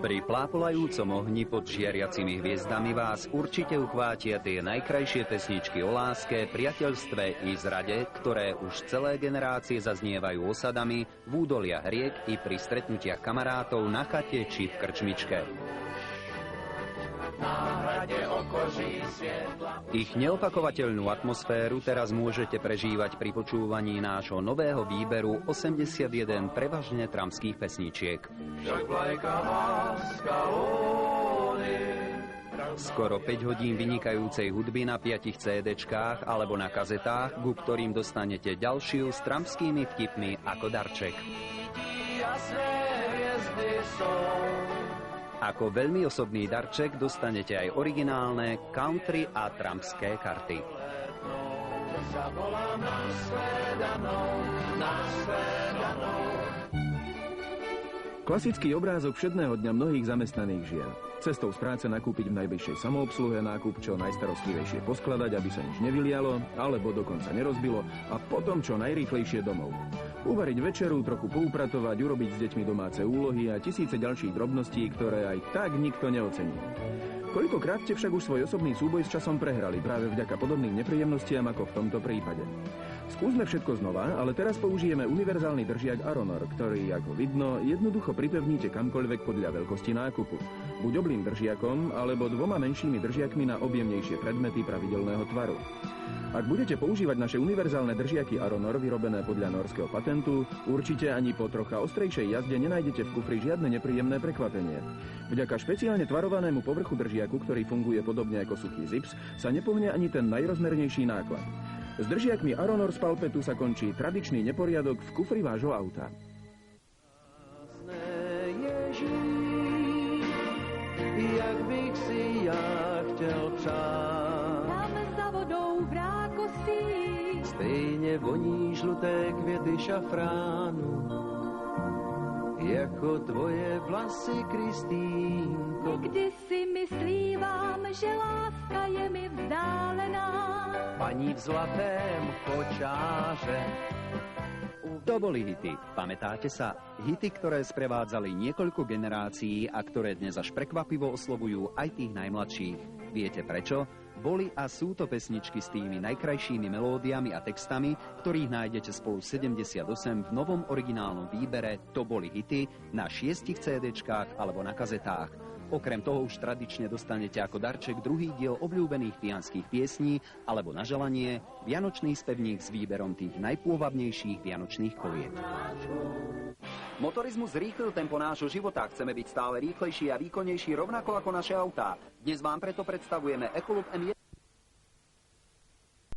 Pri plápolajúcom ohni pod žiariacimi hviezdami vás určite uchvátia tie najkrajšie pesničky o láske, priateľstve i zrade, ktoré už celé generácie zaznievajú osadami, v údoliach riek i pri stretnutiach kamarátov na chate či v krčmičke. Ich neopakovateľnú atmosféru teraz môžete prežívať pri počúvaní nášho nového výberu 81 prevažne tramských pesničiek. Skoro 5 hodín vynikajúcej hudby na 5 CD-čkách alebo na kazetách, ku ktorým dostanete ďalšiu s tramskými vtipmi ako darček. Ako veľmi osobný darček dostanete aj originálne country a trampské karty. Klasický obrázok všedného dňa mnohých zamestnaných žien. Cestou z práce nakúpiť v najbližšej samoobsluhe, nákup čo najstarostlivejšie poskladať, aby sa nič nevylialo, alebo dokonca nerozbilo, a potom čo najrýchlejšie domov. Uvariť večeru, trochu poupratovať, urobiť s deťmi domáce úlohy a tisíce ďalších drobností, ktoré aj tak nikto neocení. Koľkokrát ste však už svoj osobný súboj s časom prehrali práve vďaka podobným nepríjemnostiam ako v tomto prípade. Skúsme všetko znova, ale teraz použijeme univerzálny držiak Aronor, ktorý, ako vidno, jednoducho pripevníte kamkoľvek podľa veľkosti nákupu. Buď oblým držiakom, alebo 2 menšími držiakmi na objemnejšie predmety pravidelného tvaru. Ak budete používať naše univerzálne držiaky Aronor vyrobené podľa norského patentu, určite ani po trocha ostrejšej jazde nenájdete v kufri žiadne nepríjemné prekvapenie. Vďaka špeciálne tvarovanému povrchu držiaku, ktorý funguje podobne ako suchý zips, sa nepohne ani ten najrozmernejší náklad. S držiakmi Aronor z Palpetu sa končí tradičný neporiadok v kufri vášho auta. Jak bych si ja chtěl přát. Tam za vodou v rákosí Stejně voní žluté květy šafránu, jako tvoje vlasy, Kristýnko. Někdy si myslívám, že láska je mi vzdálená. Paní v zlatém kočáře. To boli hity. Pamätáte sa? Hity, ktoré sprevádzali niekoľko generácií a ktoré dnes až prekvapivo oslovujú aj tých najmladších. Viete prečo? Boli a sú to pesničky s tými najkrajšími melódiami a textami, ktorých nájdete spolu 78 v novom originálnom výbere To boli hity na 6 CD-čkách alebo na kazetách. Okrem toho už tradične dostanete ako darček druhý diel obľúbených pijanských piesní alebo na želanie vianočný spevník s výberom tých najpôvabnejších vianočných koliet. Motorizmus zrýchlil tempo nášho života. Chceme byť stále rýchlejší a výkonnejší rovnako ako naše autá. Dnes vám preto predstavujeme Ecoloop M1.